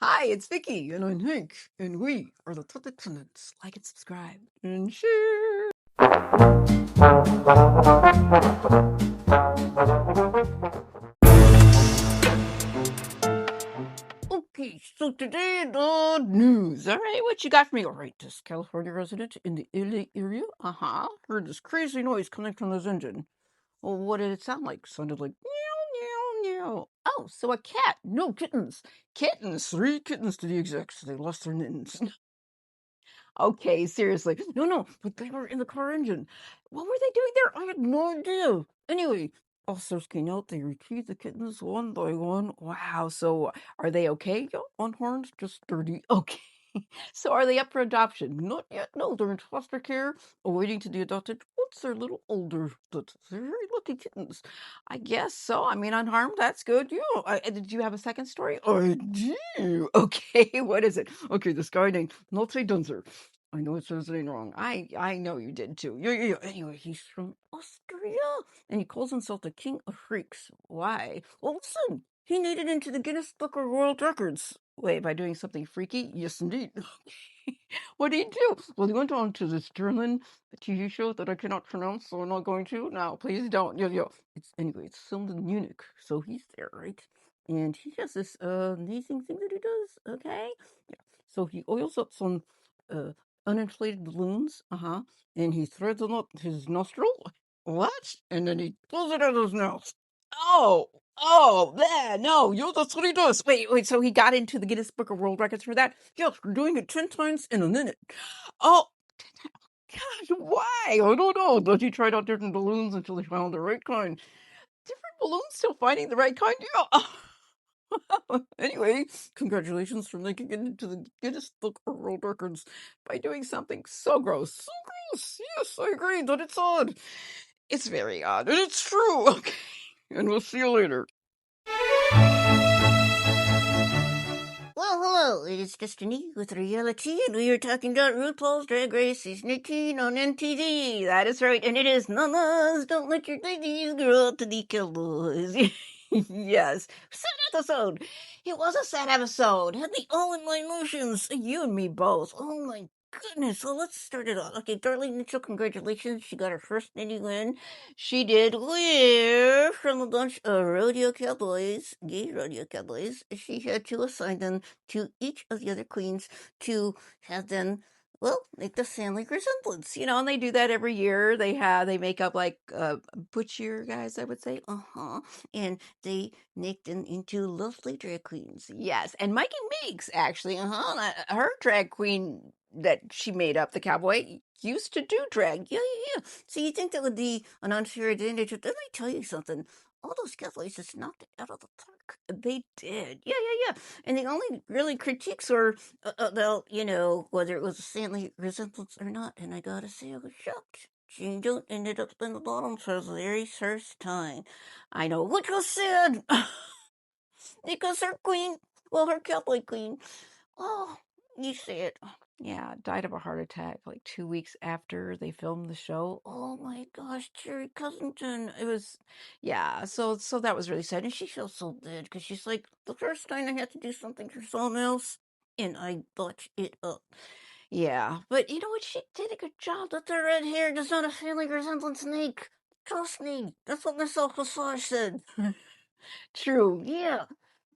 Hi, it's Vicky, and I'm Hank, and we are the Tuck Attendants. Like and subscribe and share. Okay, so today the news. All right, what you got for me? All right, this California resident in the LA area, heard this crazy noise coming from this engine. Well, what did it sound like? Sounded like meow, meow, meow. Oh, so a cat. No, kittens. Kittens. 3 kittens to be exact. They lost their mittens. Okay, seriously. No, no, but they were in the car engine. What were they doing there? I had no idea. Anyway, officers came out. They retrieved the kittens one by one. Wow. So are they okay? Yeah, unharmed, just dirty. Okay. So are they up for adoption? Not yet. No, they're in foster care, awaiting to be adopted once they're a little older. But they're very lucky kittens. I guess so. I mean, unharmed. That's good. Yeah. Did you have a second story? I do. Okay. What is it? Okay, this guy named Nolte Dunzer. I know it says his name wrong. I know you did too. Yeah. Anyway, he's from Austria, and he calls himself the King of Freaks. Why? Well, listen, he made it into the Guinness Book of World Records. Wait, by doing something freaky? Yes, indeed. What did he do? Well, he went on to this German TV show that I cannot pronounce, so I'm not going to. Now, please don't. Yeah. It's filmed in Munich, so he's there, right? And he has this amazing thing that he does. Okay. Yeah. So he oils up some uh uninflated balloons, and he threads them up his nostril. What? And then he pulls it out of his nose. Oh, man, no, that's what he does. Wait, so he got into the Guinness Book of World Records for that? Yes, we're doing it 10 times in a minute. Oh, gosh, why? I don't know. But he tried out different balloons until he found the right kind. Different balloons till finding the right kind? Yeah. Anyway, congratulations for making it into the Guinness Book of World Records by doing something so gross. So gross. Yes, I agree that it's odd. It's very odd, and it's true. Okay. And we'll see you later. Well, hello, it is Destiny with reality, and we are talking about RuPaul's Drag Race Season 18 on NTV. That is right, and it is Mamas, Don't Let Your Babies Grow Up to Be Cowboys. Yes, sad episode. It was a sad episode. Had me all in my emotions. You and me both. Oh my goodness. Well, let's start it off. Okay, Darlene Mitchell, congratulations. She got her first Ninny win. She did where, from a bunch of rodeo cowboys, gay rodeo cowboys, she had to assign them to each of the other queens to have them, well, make the family resemblance, and they do that every year. They make up like butcher guys, I would say, and they make them into lovely drag queens. Yes, and Mikey Meeks actually, her drag queen that she made up, the cowboy, used to do drag. Yeah. So you think that would be an unfair advantage? But let me tell you something. All those cowboys just knocked it out of the park. They did. Yeah. And the only really critiques were, well, whether it was a family resemblance or not. And I gotta say, I was shocked. Jane Doe ended up in the bottom for the very first time. I know, which was sad. Because her queen, well, her cowboy queen, oh, you see it. Yeah, died of a heart attack like 2 weeks after they filmed the show. Oh my gosh, Jerry Cousington. It was, yeah. So that was really sad, and she feels so bad because she's like, the first time I had to do something for someone else, and I botched it up. Yeah, but you know what? She did a good job. That the red hair does not a family resemblance make. Trust me, that's what Miss Alcazar said. True, yeah.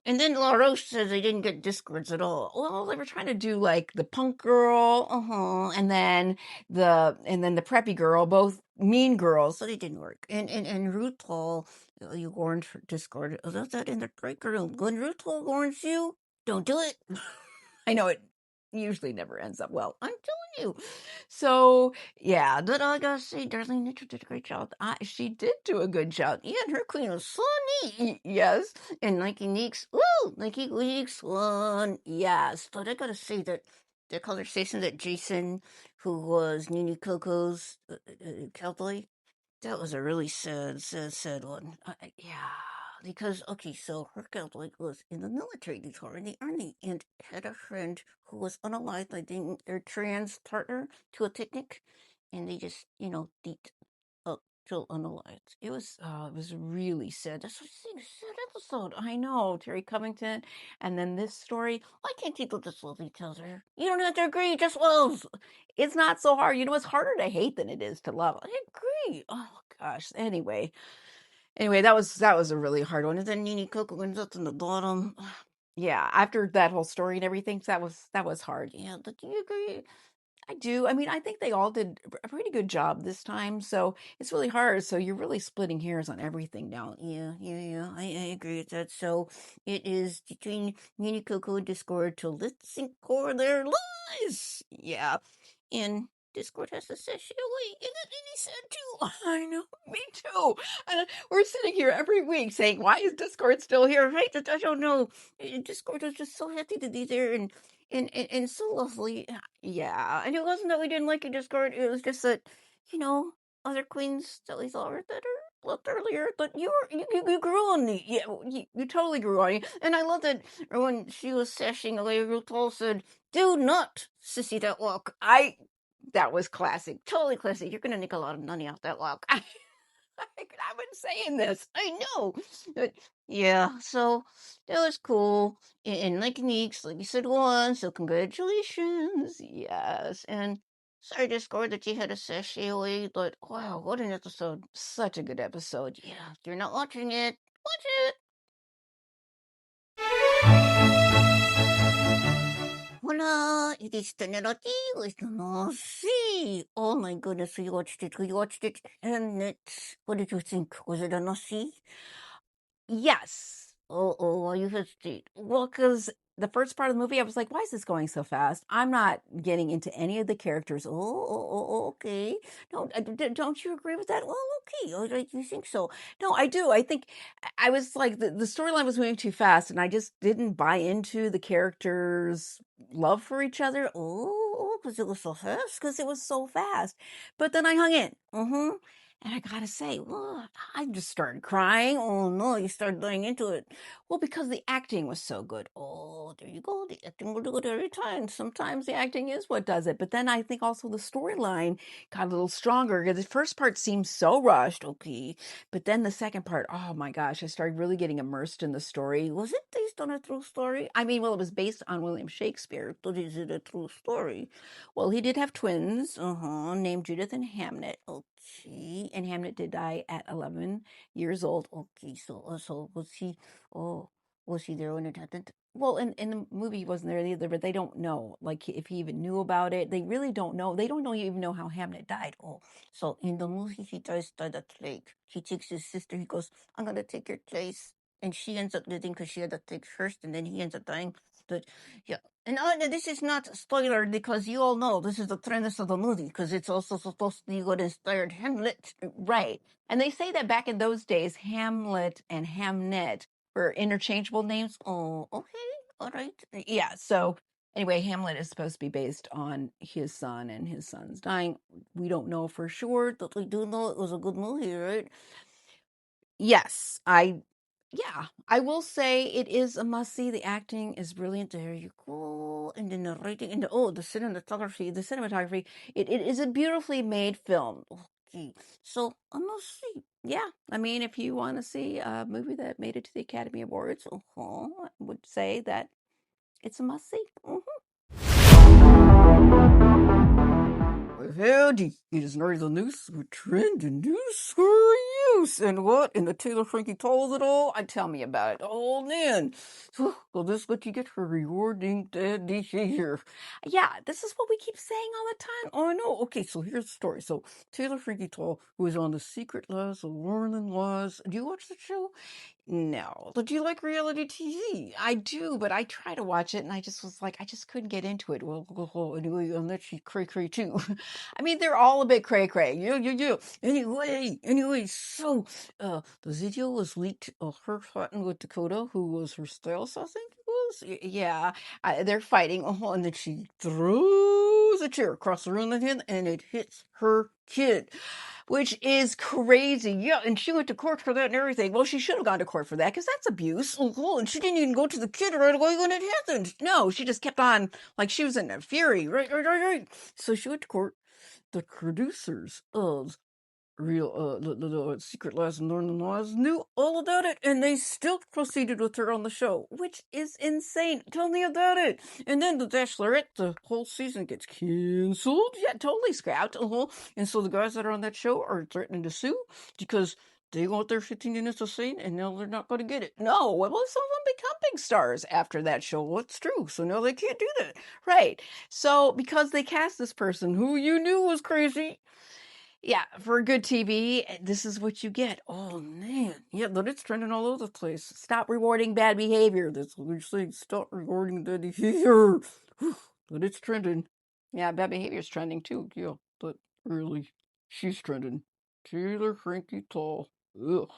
And then La Roche says they didn't get Discords at all. Well, they were trying to do like the punk girl, and then the preppy girl, both mean girls, so they didn't work. And Ruth Paul, you warned for Discord. That's that in the break room. When Ruth Paul warns you, don't do it. I know it usually never ends up well. I'm telling you. So yeah, but I gotta say, Darlene Mitchell did a great job. She did do a good job. Yeah, and her queen was so neat. Yes, and Nike Neeks, woo, Nike Weeks won. Yes, but I gotta say that the conversation that Jason, who was Nene Coco's cowboy, that was a really sad one. Yeah, because okay, so her cowboy was in the military before, in the army, and had a friend who was unalived by being their trans partner to a picnic, and they just, deet. Oh, till unalived. It was really sad. That's what I'm saying, sad episode. I know, Terry Covington, and then this story. Why can't you do this with each other? You don't have to agree, just love. It's not so hard. You know, it's harder to hate than it is to love. I agree. Oh gosh. Anyway, that was a really hard one. And then Nini Coco ends up in the bottom. Yeah, after that whole story and everything, that was hard. Yeah, but do you agree? I do. I mean, I think they all did a pretty good job this time. So it's really hard. So you're really splitting hairs on everything now. Yeah. I agree with that. So it is between Nini Coco and Discord to let's encore their lives. Yeah. And Discord has to set shit away. And he said too. I know, me too. And we're sitting here every week saying, why is Discord still here? Right? I don't know. Discord is just so happy to be there and so lovely. Yeah, and it wasn't that we didn't like a Discord. It was just that, other queens that we thought were better left earlier. But you grew on me. Yeah, you totally grew on me. And I love that when she was sashing away, RuPaul said, "Do not sissy that walk." That was classic, totally classic. You're gonna make a lot of money off that walk. I've been saying this. I know. But yeah, so that was cool. And like Neeks, like you said once, so congratulations. Yes. And sorry, Discord, that you had a sashay away, but wow, what an episode. Such a good episode. Yeah, if you're not watching it, watch it. Hola, it is Tenerati with Nossi. Oh my goodness, we watched it, and what did you think? Was it a Nossi? Yes. Oh, why you hesitate? Well, because the first part of the movie, I was like, why is this going so fast? I'm not getting into any of the characters. Okay. No, don't you agree with that? Well, okay. Oh, you think so? No, I do. I think I was like, the storyline was moving too fast, and I just didn't buy into the characters' love for each other. Oh, because it was so fast. Because it was so fast. But then I hung in. And I gotta say, well, I just started crying. Oh no, you started going into it. Well, because the acting was so good. Oh, there you go. The acting will do it every time. Sometimes the acting is what does it. But then I think also the storyline got a little stronger because the first part seemed so rushed. Okay. But then the second part, oh my gosh, I started really getting immersed in the story. Was it based on a true story? I mean, well, it was based on William Shakespeare, but is it a true story? Well, he did have twins, named Judith and Hamnet. Okay, and Hamnet did die at 11 years old. Okay, so was he? Oh, was he there when it happened? Well, in the movie, he wasn't there either, but they don't know, like, if he even knew about it. They really don't know. They don't know even know how Hamnet died. Oh, so in the movie, he died at the lake. He takes his sister. He goes, "I'm gonna take your place," and she ends up living because she had to take first, and then he ends up dying. But yeah, and this is not a spoiler because you all know this is the premise of the movie because it's also supposed to be what inspired Hamlet, right? And they say that back in those days, Hamlet and Hamnet were interchangeable names. Oh, okay, all right, yeah. So anyway, Hamlet is supposed to be based on his son and his son's dying. We don't know for sure, but we do know it was a good movie, right? Yes, I will say it is a must see. The acting is brilliant. There you go. And then the writing and the cinematography. It is a beautifully made film. Okay, so a must see. Yeah, I mean, if you want to see a movie that made it to the Academy Awards, I would say that it's a must see. Howdy, it is Nerdy the News with trend and news for use. And what? In the Taylor Frankie Paul of it all? Tell me about it. Oh, man. Well, this is what you get for rewarding behavior. Yeah, this is what we keep saying all the time. Oh, I know. Okay, so here's the story. So, Taylor Frankie Paul, who is on The Secret Lives of Lauren and Laws. Do you watch the show? No. But do you like reality TV? I do, but I try to watch it and I just was like, I just couldn't get into it. Well, anyway, unless she cray too. I mean, they're all a bit cray. Yeah. Anyway, so the video was leaked of her fighting with Dakota, who was her stylist, I think it was. Yeah, they're fighting, and then she throws a chair across the room at him, and it hits her kid, which is crazy. Yeah, and she went to court for that and everything. Well, she should have gone to court for that because that's abuse. And she didn't even go to the kid right away when it happened. No, she just kept on like she was in a fury. Right. So she went to court. The producers of real the secret lives of Northern Laws knew all about it, and they still proceeded with her on the show, which is insane. Tell me about it. And then the Bachelorette, the whole season gets canceled. Yeah, totally scrapped. And so the guys that are on that show are threatening to sue because they want their 15 minutes of fame, and now they're not going to get it. No, well, some of them become big stars after that show. Well, it's true. So now they can't do that. Right. So because they cast this person who you knew was crazy, yeah, for good TV, this is what you get. Oh, man. Yeah, but it's trending all over the place. Stop rewarding bad behavior. That's what they're saying. Stop rewarding bad behavior. But it's trending. Yeah, bad behavior is trending too. Yeah, but really, she's trending. Taylor Frankie Paul. Ugh.